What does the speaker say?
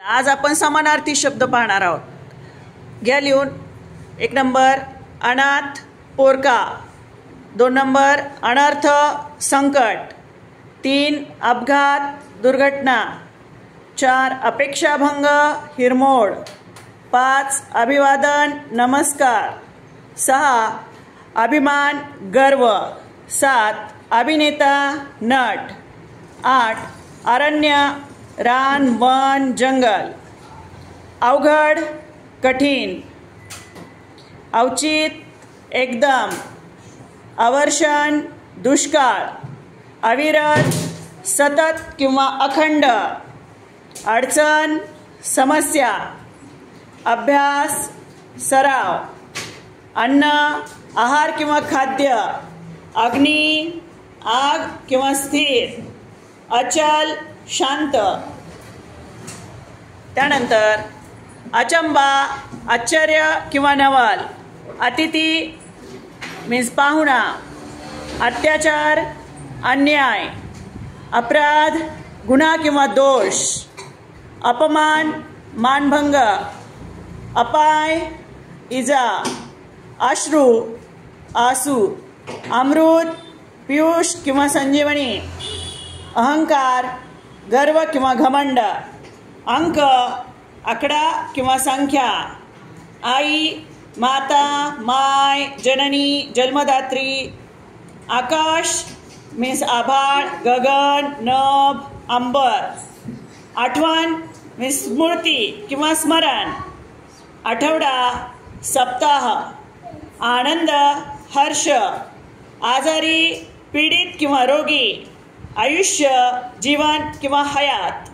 आज आपण समानार्थी शब्द पाहणार आहोत. घ्या लिहून. 1 नंबर अनाथ पोरका, 2 नंबर अनर्थ संकट, 3 अपघात दुर्घटना, 4 अपेक्षाभंग हिरमोड, 5 अभिवादन नमस्कार, 6 अभिमान गर्व, 7 अभिनेता नट, 8 अरण्य रान वन जंगल, अवघड कठीण, अवचित एकदम, अवर्षण दुष्काळ, अविरत सतत किंवा अखंड, अडचण समस्या, अभ्यास सराव, अन्न आहार किंवा खाद्य, अग्नी आग किंवा स्थिर, अचल शांत. त्यानंतर अचंबा आश्चर्य किंवा नवल, अतिथी मीन्स पाहुणा, अत्याचार अन्याय, अपराध गुन्हा किंवा दोष, अपमान मानभंग, अपाय इजा, अश्रू आसू, अमृत पियुष किंवा संजीवनी, अहंकार गर्व किंवा घमंड, अंक आकडा किंवा संख्या, आई माता माय जननी जन्मदात्री, आकाश मीन्स आभाळ गगन नभ अंबर, आठवण मीन्स स्मृती किंवा स्मरण, आठवडा सप्ताह, आनंद हर्ष, आजारी पीडित किंवा रोगी, आयुष्य जीवन किंवा हयात.